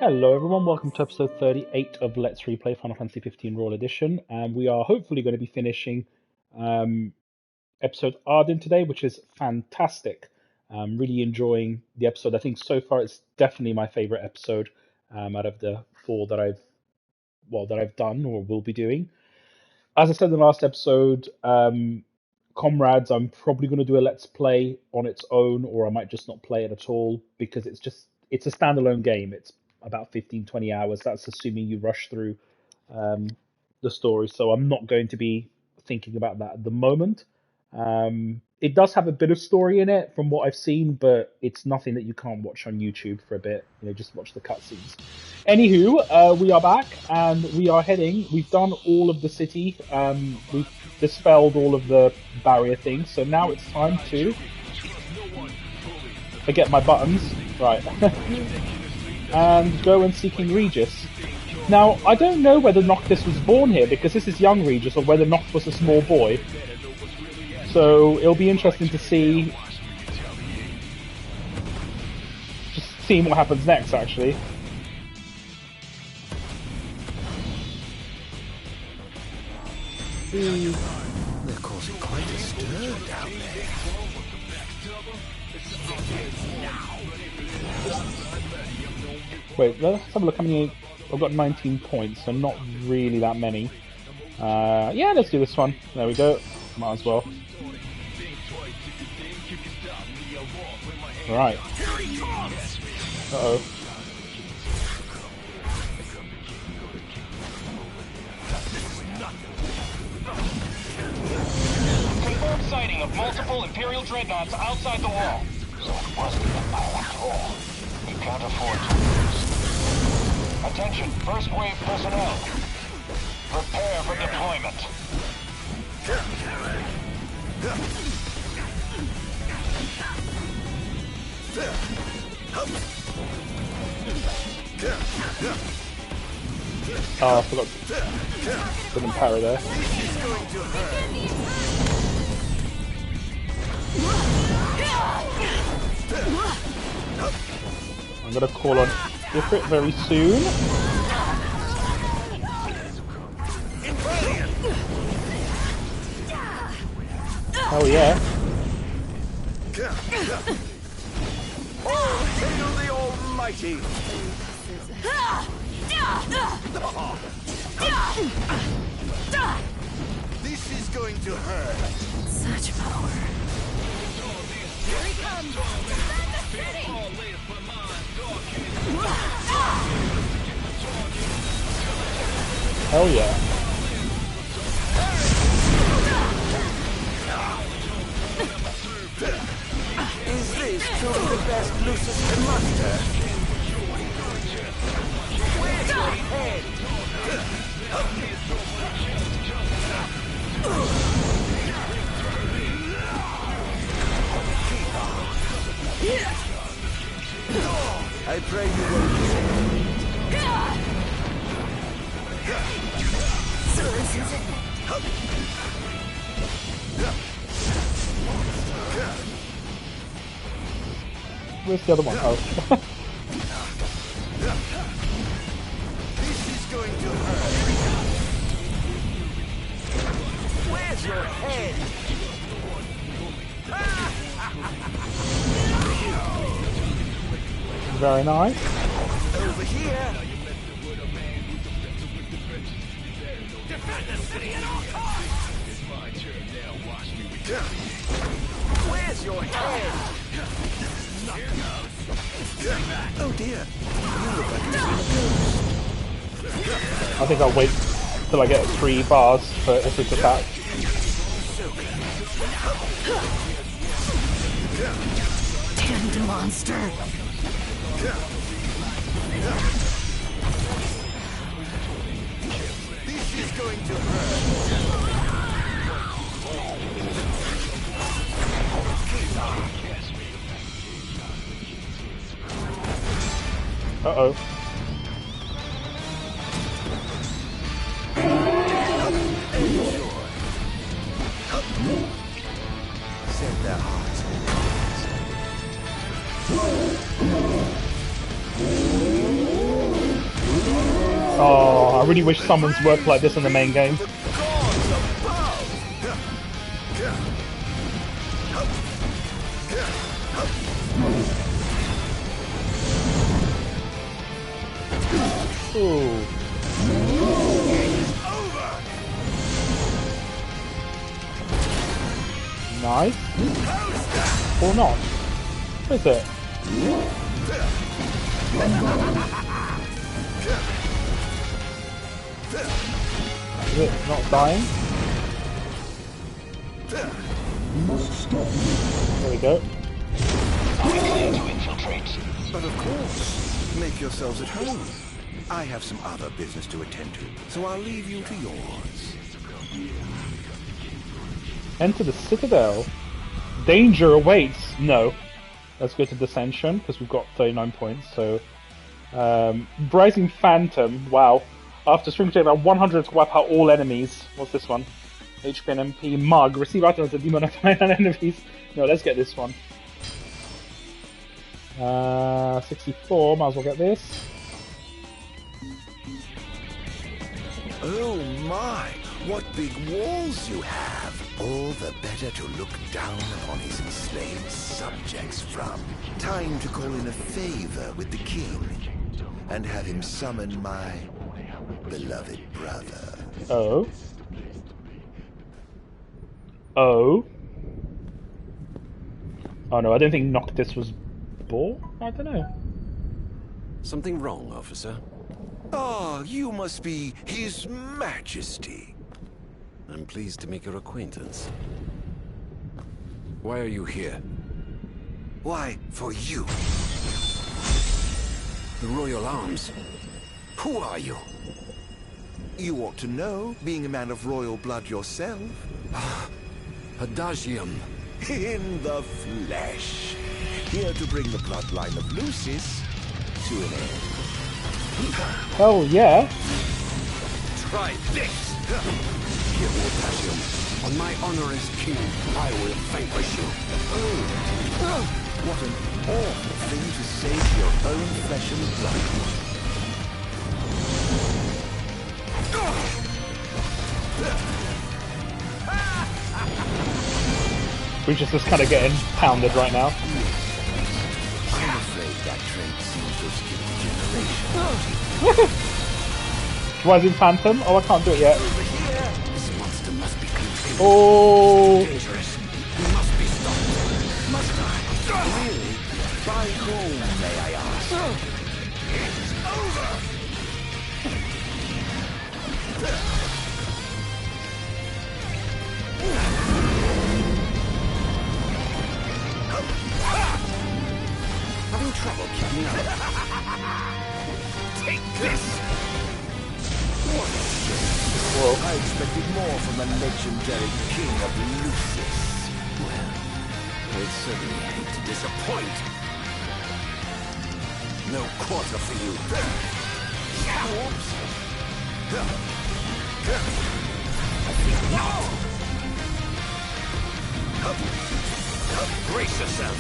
Hello everyone, welcome to episode 38 of Let's Replay Final Fantasy 15 Royal Edition, and we are hopefully going to be finishing episode Arden today, which is fantastic. I'm really enjoying the episode. I think so far it's definitely my favorite episode out of the four that I've done or will be doing. As I said in the last episode, Comrades, I'm probably going to do a Let's Play on its own, or I might just not play it at all because it's a standalone game. It's about 15-20 hours. That's assuming you rush through the story. So I'm not going to be thinking about that at the moment. It does have a bit of story in it from what I've seen, but it's nothing that you can't watch on YouTube for a bit. Just watch the cutscenes. Anywho, we are back and we are heading. We've done all of the city. We've dispelled all of the barrier things. So now it's time to forget my buttons. Right. And go and seek King Regis. Now, I don't know whether Noctis was born here, because this is young Regis, or whether Noctis was a small boy. So it'll be interesting to see... just seeing what happens next, actually. They're causing quite a stir down there. Wait, let's have a look how many... I've got 19 points, so not really that many. Yeah, let's do this one. There we go. Might as well. Right. Uh-oh. Confirmed sighting of multiple Imperial dreadnoughts outside the wall. So it wasn't the fire after all. We can't afford to lose. Attention, first wave personnel. Prepare for deployment. Oh, I forgot to put in power there. I'm gonna call on Ifrit very soon. Oh yeah. Oh, hail the Almighty! This is going to hurt. Such power. Here he comes! Defend the city! Hell yeah. Is this truly the best Lucius can muster? Where's your head? I pray you won't be So this is it. Where's the other one? Oh. This is going to hurt. Where's your head? Very nice. Over here. Defend the city at all costs! Where's your head? Oh dear. You look like I think I'll wait till I get 3 bars for Ifrit's attack. Damned monster. this is going to hurt. Uh-oh. Set their hearts on fire. Oh, I really wish summons worked like this in the main game. Ooh. Nice. Or not. Is it? Is it not dying? There we go. Are we clear to infiltrate? But of course, make yourselves at home. I have some other business to attend to, so I'll leave you to yours. Enter the Citadel. Danger awaits. No. Let's go to Dissension, because we've got 39 points, so... Rising Phantom, wow. After string check about 100 to wipe out all enemies. What's this one? HP and MP. Mug. Receive items that demonify enemies. No, let's get this one. 64, might as well get this. Oh my, what big walls you have! All the better to look down upon his enslaved subjects from. Time to call in a favor with the king, and have him summon my beloved brother. Oh. Oh. Oh no, I don't think Noctis was born? I don't know. Something wrong, officer? Ah, you must be His Majesty. I'm pleased to make your acquaintance. Why are you here? Why, for you. The Royal Arms. Who are you? You ought to know, being a man of royal blood yourself. Adagium. In the flesh. Here to bring the bloodline of Lucis to an end. Oh yeah. Try this! Here, Adagium. On my honor as king, I will vanquish you. Oh, what an awful thing to say to your own flesh and blood. We're just kind of getting pounded right now. I'm afraid that trait seems to have skipped a generation. Rising Phantom? Oh, I can't do it yet. This monster must be contained. Oh. Dangerous. He must be stopped. Must I? Really? By whom, may I ask? It's over! Having trouble keeping up. Take this! Whoa. I expected more from the legendary king of Lucis. Well, I'd certainly hate to disappoint. No quarter for you. Whoops. Brace yourself.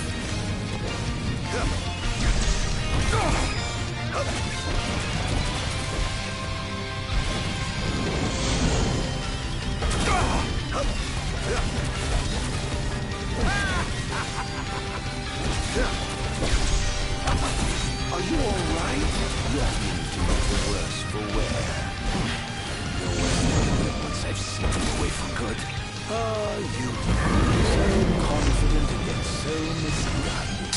Are you all right? You're beginning to make the worse for wear. No way. Once I've sent him away for good. Ah, you. So confident and yet so misguided.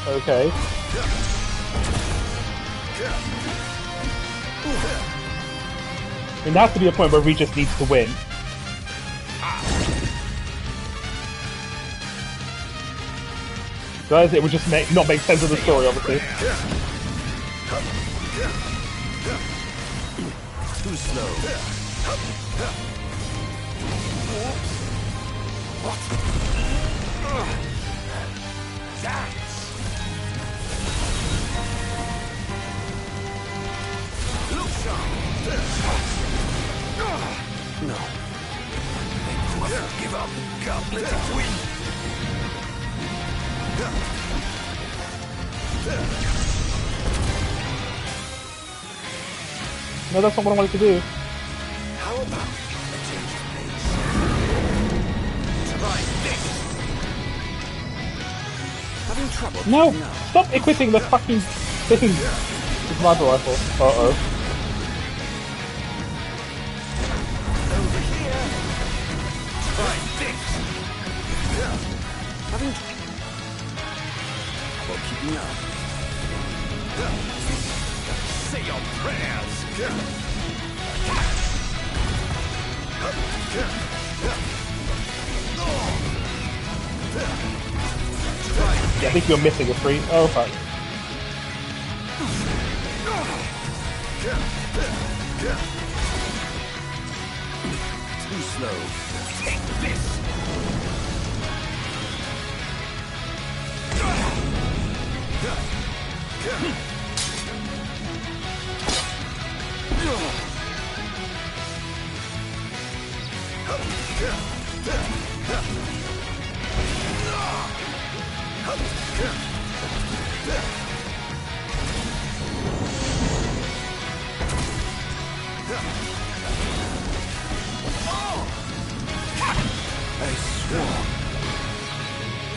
Okay. I mean, there has to be a point where Regis needs to win. Otherwise, it would just not make sense of the story, obviously. Too slow. What? Dance! Lucia! No. They must give up. God, let it win. No, that's not what I wanted to do. How about a change of pace? Try this. Having trouble No! keeping up. Stop equipping the fucking thing! The sniper rifle. Uh-oh. Over here. Try this. Having trouble keeping up. Say your prayers. Yeah, I think you're missing a free. Oh, fuck. Too slow. Take this.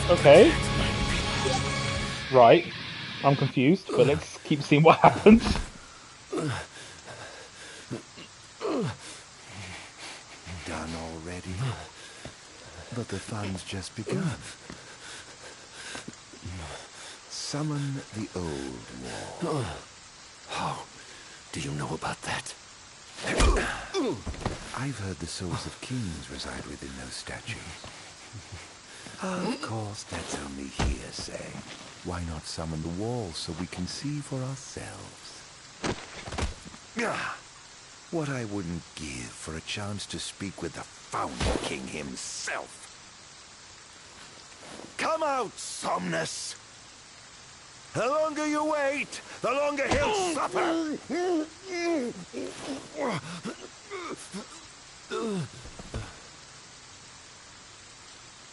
Okay. Right. I'm confused, but let's keep seeing what happens. Done already. But the fun's just begun. Summon the old wall. How do you know about that? I've heard the souls of kings reside within those statues. Of course, that's only hearsay. Why not summon the wall so we can see for ourselves? What I wouldn't give for a chance to speak with the Founder King himself. Come out, Somnus! The longer you wait, the longer he'll suffer!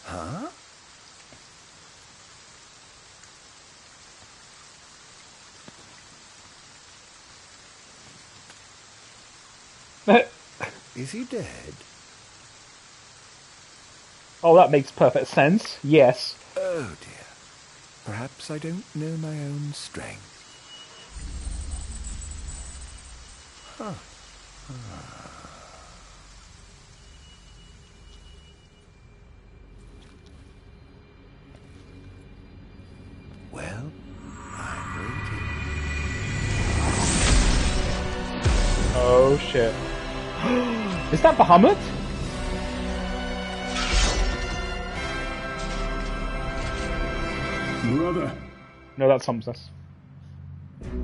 Huh? Is he dead? Oh, that makes perfect sense. Yes. Oh dear. Perhaps I don't know my own strength. Huh. Well, I'm waiting. Oh shit. Is that Bahamut? Brother, No, that's Somnus.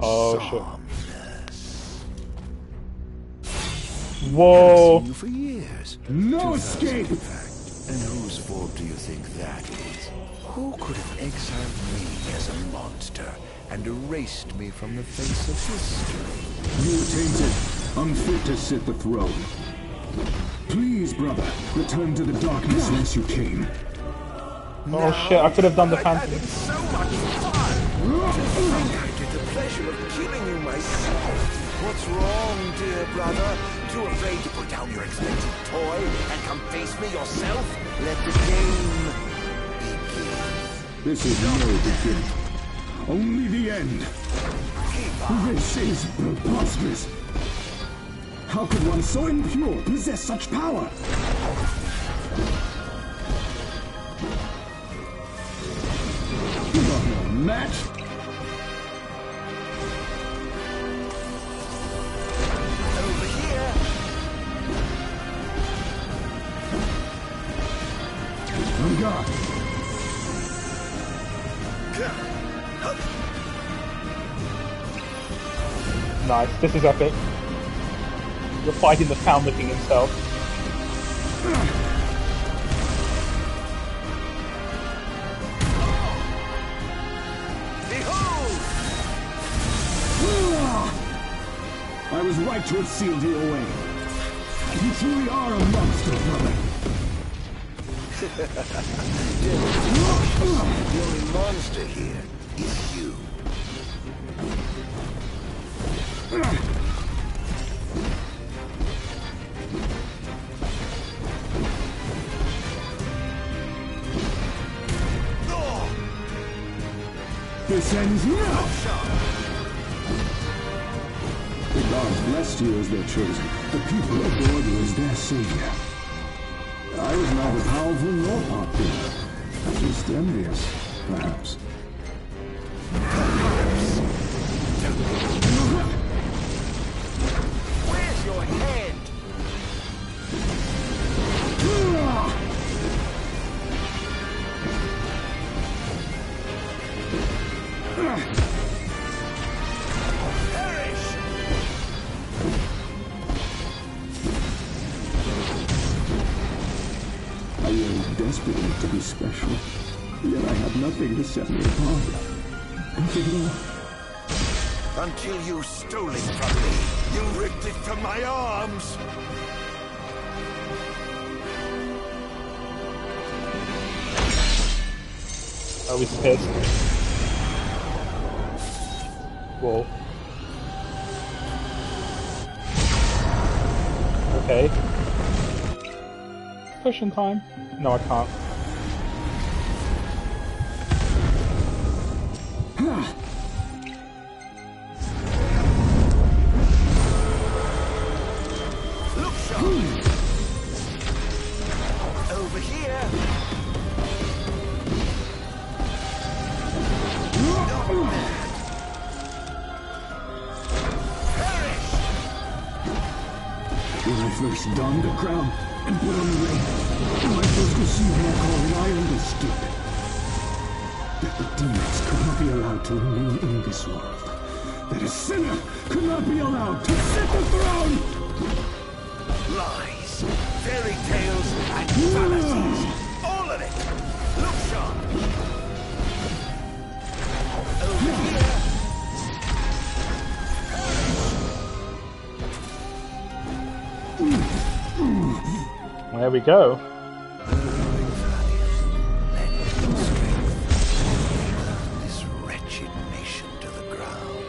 Oh shit. Whoa. I've seen you for years. no escape! In fact. And whose fault do you think that is? Who could have exiled me as a monster and erased me from the face of history? You were tainted, unfit to sit the throne. Please, brother, return to the darkness whence you came. Oh shit, I could have done the I'm phantom. having so much fun! To think I did the pleasure of killing you myself. What's wrong, dear brother? Too afraid to put down your expensive toy and come face me yourself? Let the game begin. This is no beginning. Only the end. This is preposterous. How could one so impure possess such power? You are no match. Over here. On guard. Nice, this is epic. You're fighting the Founder King himself. Behold! I was right to have sealed you away. You truly are a monster, brother. The only monster here is you. This ends now! The gods blessed you as their chosen. The people adored you as their savior. I was neither powerful nor popular. Just envious, perhaps. Where's your head? Perish! I yearned desperately to be special, yet I had nothing to set me apart. Nothing at all. Until you stole it from me. You ripped it from my arms. I was pissed. Whoa. Okay. Pushing time? No, I can't. Look sharp. Over here. Not bad. Perish! When I first donned the crown and put on the ring, when I first received my calling, I understood that the demons could not be allowed to remain in this world. That a sinner could not be allowed to sit the throne! Lies, fairy tales, and fallacies. All of it. Look sharp. Over here. There we go. This wretched nation to the ground.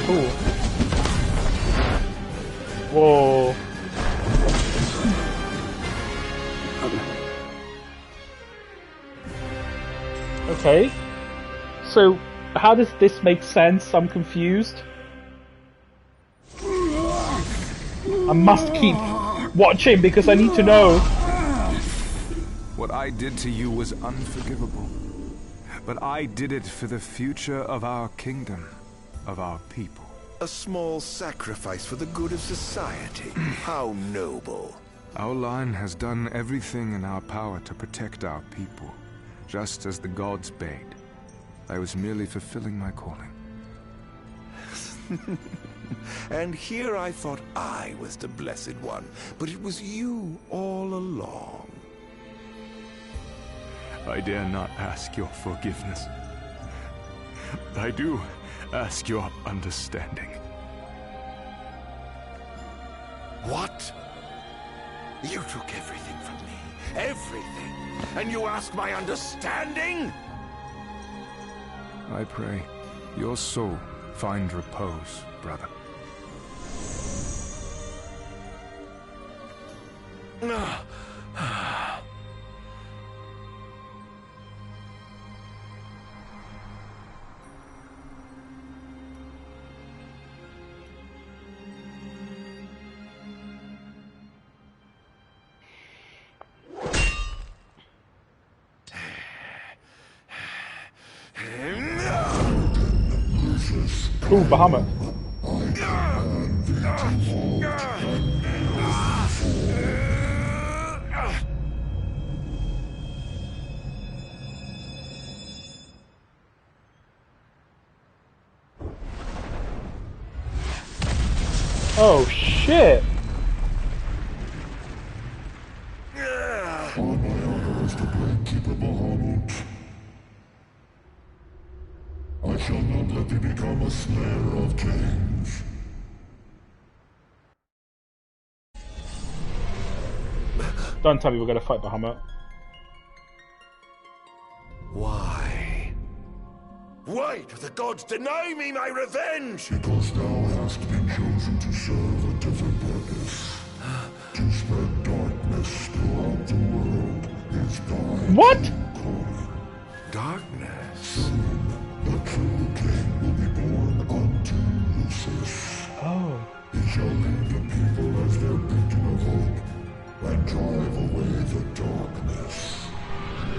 Cool. Whoa. Okay. So, how does this make sense? I'm confused. I must keep watching because I need to know. What I did to you was unforgivable. But I did it for the future of our kingdom, of our people. A small sacrifice for the good of society. How noble. Our line has done everything in our power to protect our people, just as the gods bade. I was merely fulfilling my calling. And here I thought I was the blessed one, but it was you all along. I dare not ask your forgiveness. I do ask your understanding. What? You took everything from me. Everything. And you ask my understanding? I pray your soul find repose, brother. Ooh, Bahamut. Oh shit! a slayer of kings. Don't tell me we're going to fight Bahamut. Why? Why do the gods deny me my revenge? Because thou hast been chosen to serve a different purpose. To spread darkness throughout the world is thy What? calling. Darkness? The true king will be born unto Lucis. Oh. He shall lead the people as their beacon of hope, and drive away the darkness.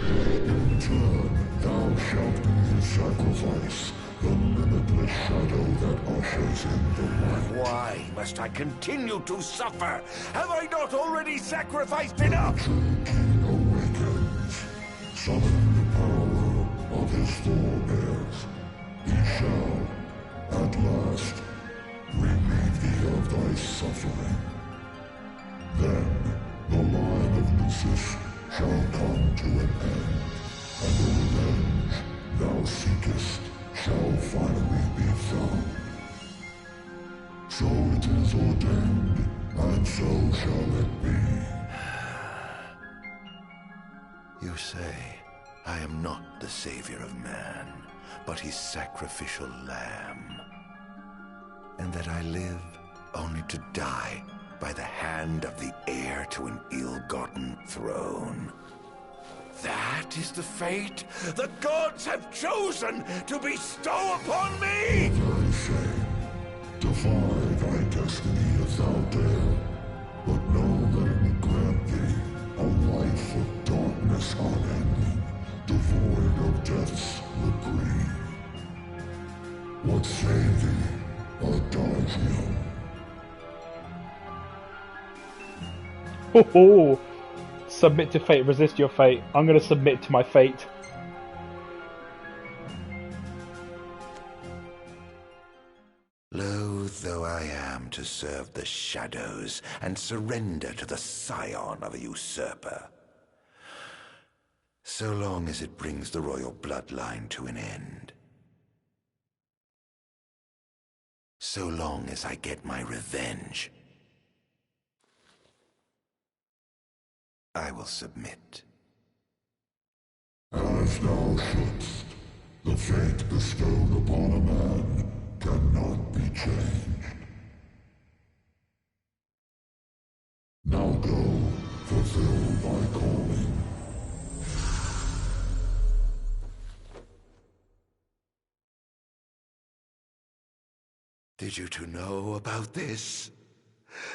In turn, thou shalt be his sacrifice, the limitless shadow that ushers in the light. Why must I continue to suffer? Have I not already sacrificed enough? True king awakens, summoning the power of his forebears. He shall, at last, relieve thee of thy suffering. Then, the line of Lucis shall come to an end, and the revenge thou seekest shall finally be found. So it is ordained, and so shall it be. You say I am not the savior of man, but his sacrificial lamb, and that I live only to die by the hand of the heir to an ill-gotten throne. That is the fate the gods have chosen to bestow upon me! Very shame. Defy thy destiny if thou dare, but know that it will grant thee a life of darkness unending, devoid of death's reprieve. What say thee, Adagio? Ho ho! Submit to fate, resist your fate. I'm going to submit to my fate. Loath though I am to serve the shadows and surrender to the scion of a usurper, so long as it brings the royal bloodline to an end. So long as I get my revenge, I will submit. As thou shouldst, the fate bestowed upon a man cannot be changed. Now go, fulfill thy calling. Did you two know about this?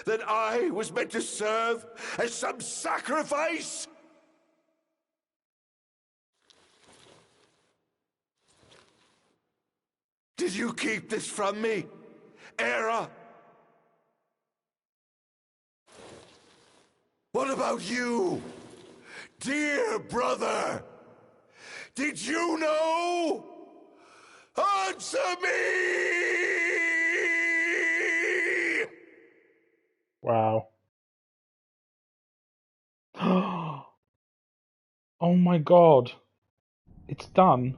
That I was meant to serve as some sacrifice? Did you keep this from me, Era? What about you, dear brother? Did you know? Answer me! Wow. Oh my god. It's done.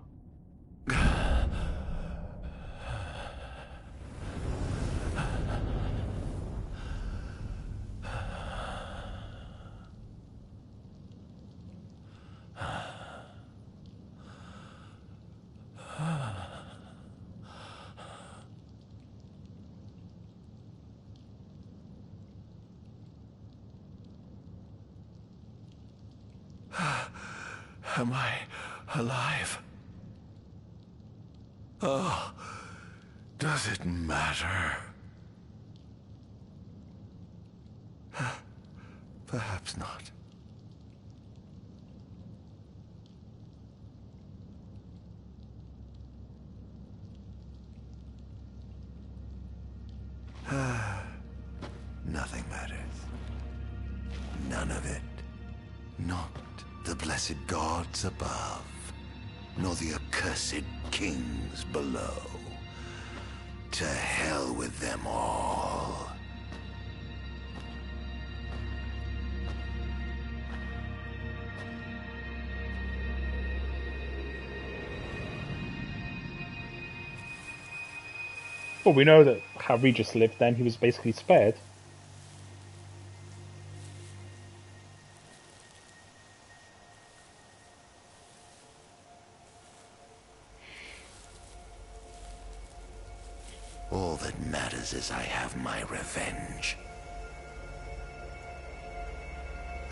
Am I alive? Oh, does it matter? Perhaps not. Nothing matters. None of it. Not the blessed gods above, nor the accursed kings below. To hell with them all. Well, we know that how Regis lived then, he was basically spared. All that matters is I have my revenge.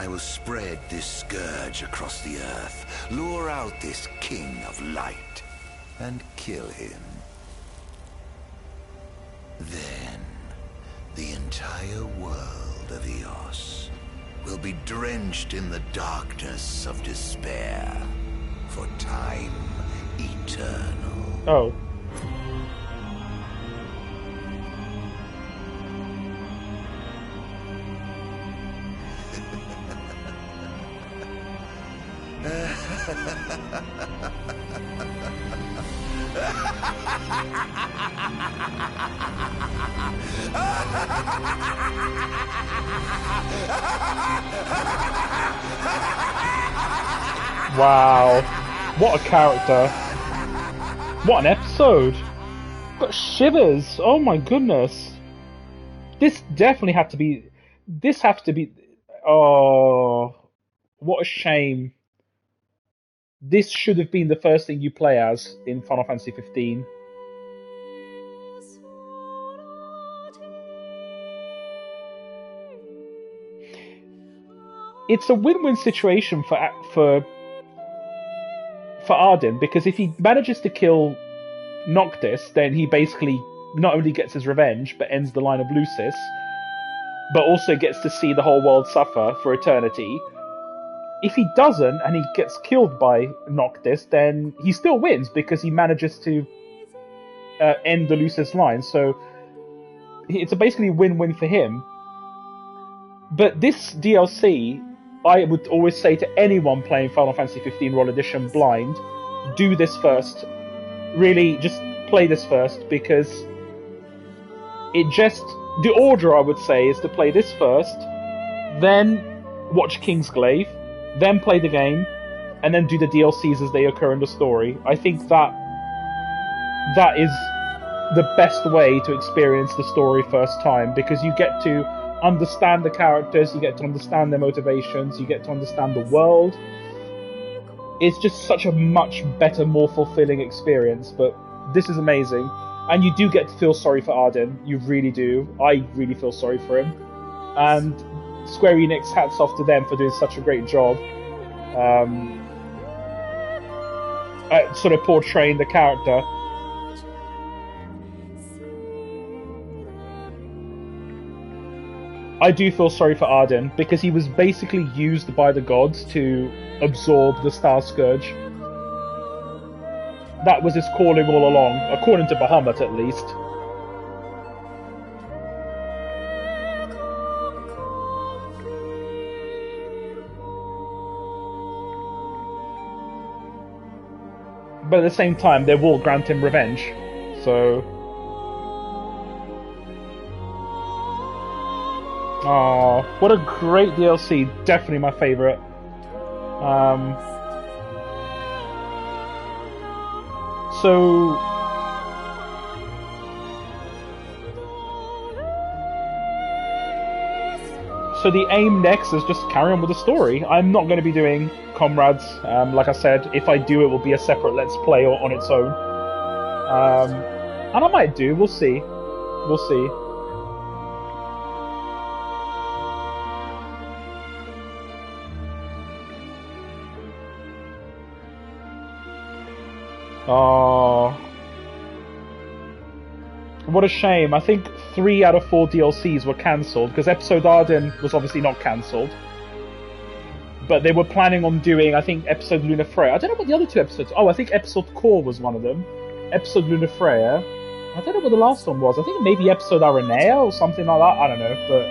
I will spread this scourge across the earth, lure out this king of light, and kill him. Then, the entire world of Eos will be drenched in the darkness of despair for time eternal. Oh. Wow. What a character. What an episode. Got shivers. Oh my goodness. This definitely had to be... This has to be... Oh... What a shame. This should have been the first thing you play as in Final Fantasy 15. It's a win-win situation for Arden, because if he manages to kill Noctis, then he basically not only gets his revenge, but ends the line of Lucis, but also gets to see the whole world suffer for eternity. If he doesn't, and he gets killed by Noctis, then he still wins, because he manages to end the Lucis line, so it's basically a win-win for him. But this DLC, I would always say to anyone playing Final Fantasy 15 Royal Edition blind, do this first. Really, just play this first, because it just... The order, I would say, is to play this first, then watch Kingsglaive, then play the game, and then do the DLCs as they occur in the story. I think that is the best way to experience the story first time, because you get to understand the characters, you get to understand their motivations, you get to understand the world. It's just such a much better, more fulfilling experience, but this is amazing. And you do get to feel sorry for Arden, you really do. I really feel sorry for him. And Square Enix, hats off to them for doing such a great job at sort of portraying the character. I do feel sorry for Arden, because he was basically used by the gods to absorb the Star Scourge. That was his calling all along, according to Bahamut at least. But at the same time, they will grant him revenge, so... Oh, what a great DLC. Definitely my favourite. So the aim next is just carry on with the story. I'm not going to be doing Comrades. Like I said, if I do, it will be a separate Let's Play or on its own. And I might do. We'll see. We'll see. Oh, what a shame. I think 3 out of 4 DLCs were cancelled, because Episode Arden was obviously not cancelled. But they were planning on doing, I think, Episode Lunafreya. I don't know what the other 2 episodes... Oh, I think Episode Core was one of them. Episode Lunafreya. I don't know what the last one was. I think maybe Episode Aranea or something like that. I don't know, but...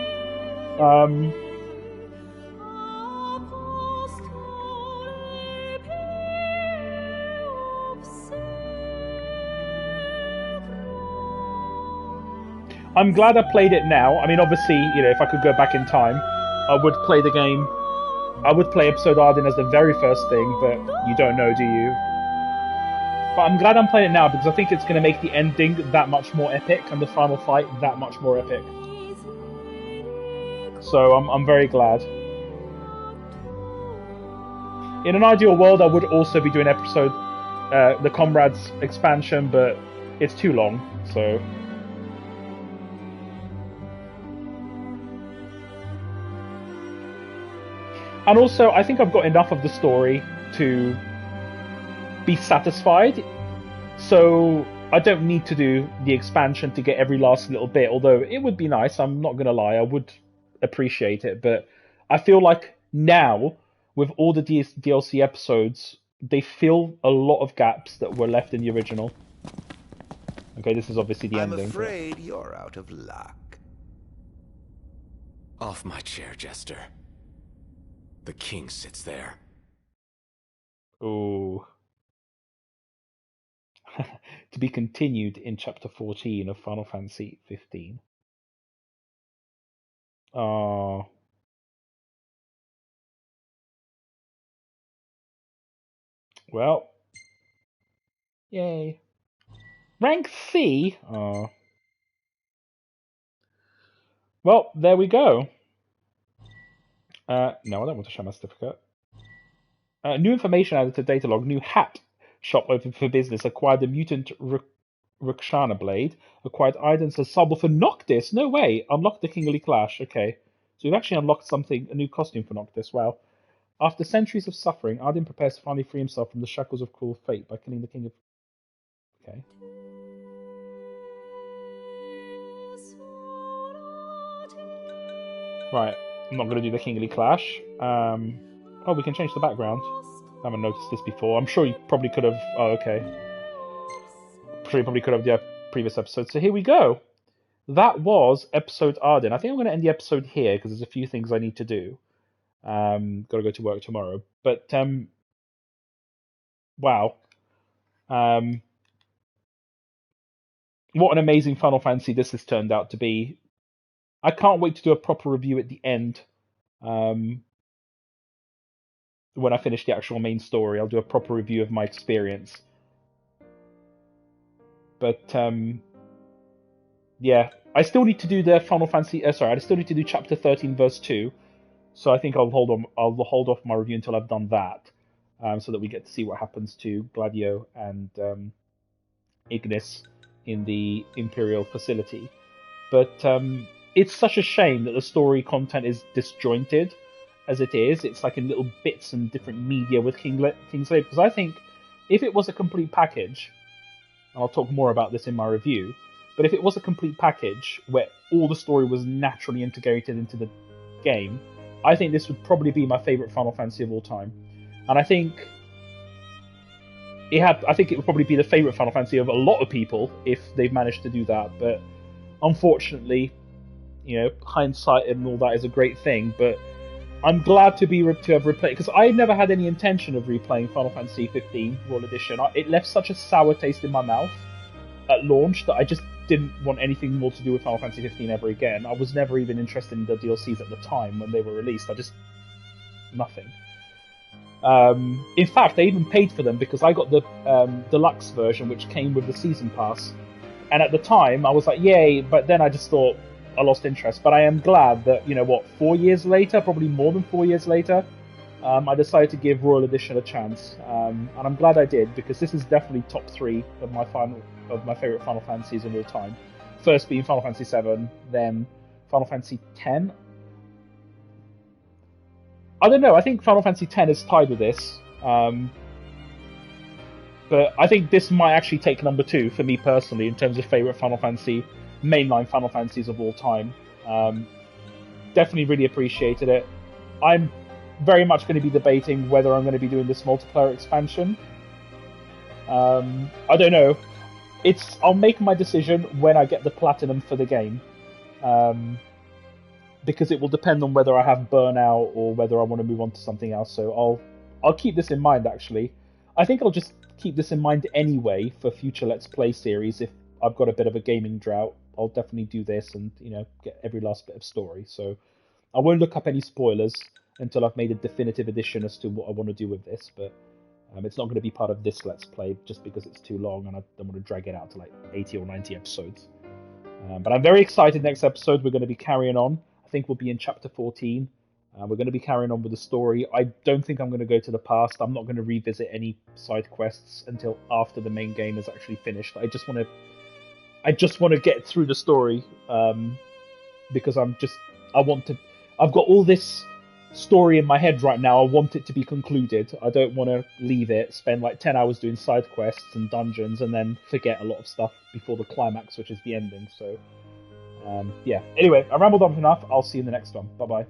I'm glad I played it now. I mean, obviously, you know, if I could go back in time, I would play the game. I would play Episode Arden as the very first thing, but you don't know, do you? But I'm glad I'm playing it now because I think it's going to make the ending that much more epic and the final fight that much more epic. So I'm very glad. In an ideal world, I would also be doing episode the Comrades expansion, but it's too long, so. And also, I think I've got enough of the story to be satisfied, so I don't need to do the expansion to get every last little bit, although it would be nice, I'm not going to lie, I would appreciate it, but I feel like now, with all the DLC episodes, they fill a lot of gaps that were left in the original. Okay, this is obviously the ending. I'm afraid you're out of luck. Off my chair, Jester. The king sits there. Ooh. To be continued in Chapter 14 of Final Fantasy 15. Oh. Well. Yay. Rank C? Oh. Well, there we go. No, I don't want to show my certificate. New information added to data log. New hat shop open for business. Acquired the mutant Rakshana blade. Acquired items as sable for Noctis. No way. Unlocked the Kingly Clash. Okay. So we've actually unlocked something, a new costume for Noctis. Wow. After centuries of suffering, Arden prepares to finally free himself from the shackles of cruel fate by killing the king of... Okay. Right. I'm not going to do the Kingly Clash. Oh, we can change the background. I haven't noticed this before. I'm sure you probably could have... Oh, okay. I'm sure you probably could have the previous episode. So here we go. That was episode Arden. I think I'm going to end the episode here because there's a few things I need to do. Got to go to work tomorrow. But, wow. What an amazing Final Fantasy this has turned out to be. I can't wait to do a proper review at the end. When I finish the actual main story, I'll do a proper review of my experience. But, yeah. I still need to do the Final Fantasy... I still need to do Chapter 13, Verse 2. So I think I'll hold off my review until I've done that. So that we get to see what happens to Gladio and Ignis in the Imperial facility. But it's such a shame that the story content is disjointed as it is. It's like in little bits and different media with Kingsley, because I think if it was a complete package, and I'll talk more about this in my review, but if it was a complete package where all the story was naturally integrated into the game, I think this would probably be my favourite Final Fantasy of all time. And I think it would probably be the favourite Final Fantasy of a lot of people if they've managed to do that, but unfortunately, hindsight and all that is a great thing, but I'm glad to have replayed, because I never had any intention of replaying Final Fantasy 15 Royal Edition. It left such a sour taste in my mouth at launch that I just didn't want anything more to do with Final Fantasy 15 ever again. I was never even interested in the DLCs at the time when they were released. Nothing. In fact, I even paid for them because I got the deluxe version, which came with the season pass. And at the time, I was like, yay, but then I just thought I lost interest. But I am glad that, 4 years later, probably more than 4 years later, I decided to give Royal Edition a chance. And I'm glad I did, because this is definitely top 3 of my favourite Final Fantasies of all time. First being Final Fantasy 7, then Final Fantasy 10. I don't know, I think Final Fantasy X is tied with this. But I think this might actually take number 2 for me personally in terms of favourite Final Fantasy, mainline Final Fantasies of all time. Definitely really appreciated it. I'm very much going to be debating whether I'm going to be doing this multiplayer expansion. I don't know. I'll make my decision when I get the platinum for the game. Because it will depend on whether I have burnout or whether I want to move on to something else. So I'll keep this in mind, actually. I think I'll just keep this in mind anyway for future Let's Play series. If I've got a bit of a gaming drought, I'll definitely do this and, get every last bit of story. So I won't look up any spoilers until I've made a definitive edition as to what I want to do with this. But It's not going to be part of this Let's Play just because it's too long and I don't want to drag it out to like 80 or 90 episodes. But I'm very excited. Next episode, we're going to be carrying on. I think we'll be in chapter 14. We're going to be carrying on with the story. I don't think I'm going to go to the past. I'm not going to revisit any side quests until after the main game is actually finished. I just want to get through the story because I've got all this story in my head right now. I want it to be concluded. I don't want to leave it, spend like 10 hours doing side quests and dungeons, and then forget a lot of stuff before the climax, which is the ending. So, yeah. Anyway, I rambled on enough. I'll see you in the next one. Bye-bye.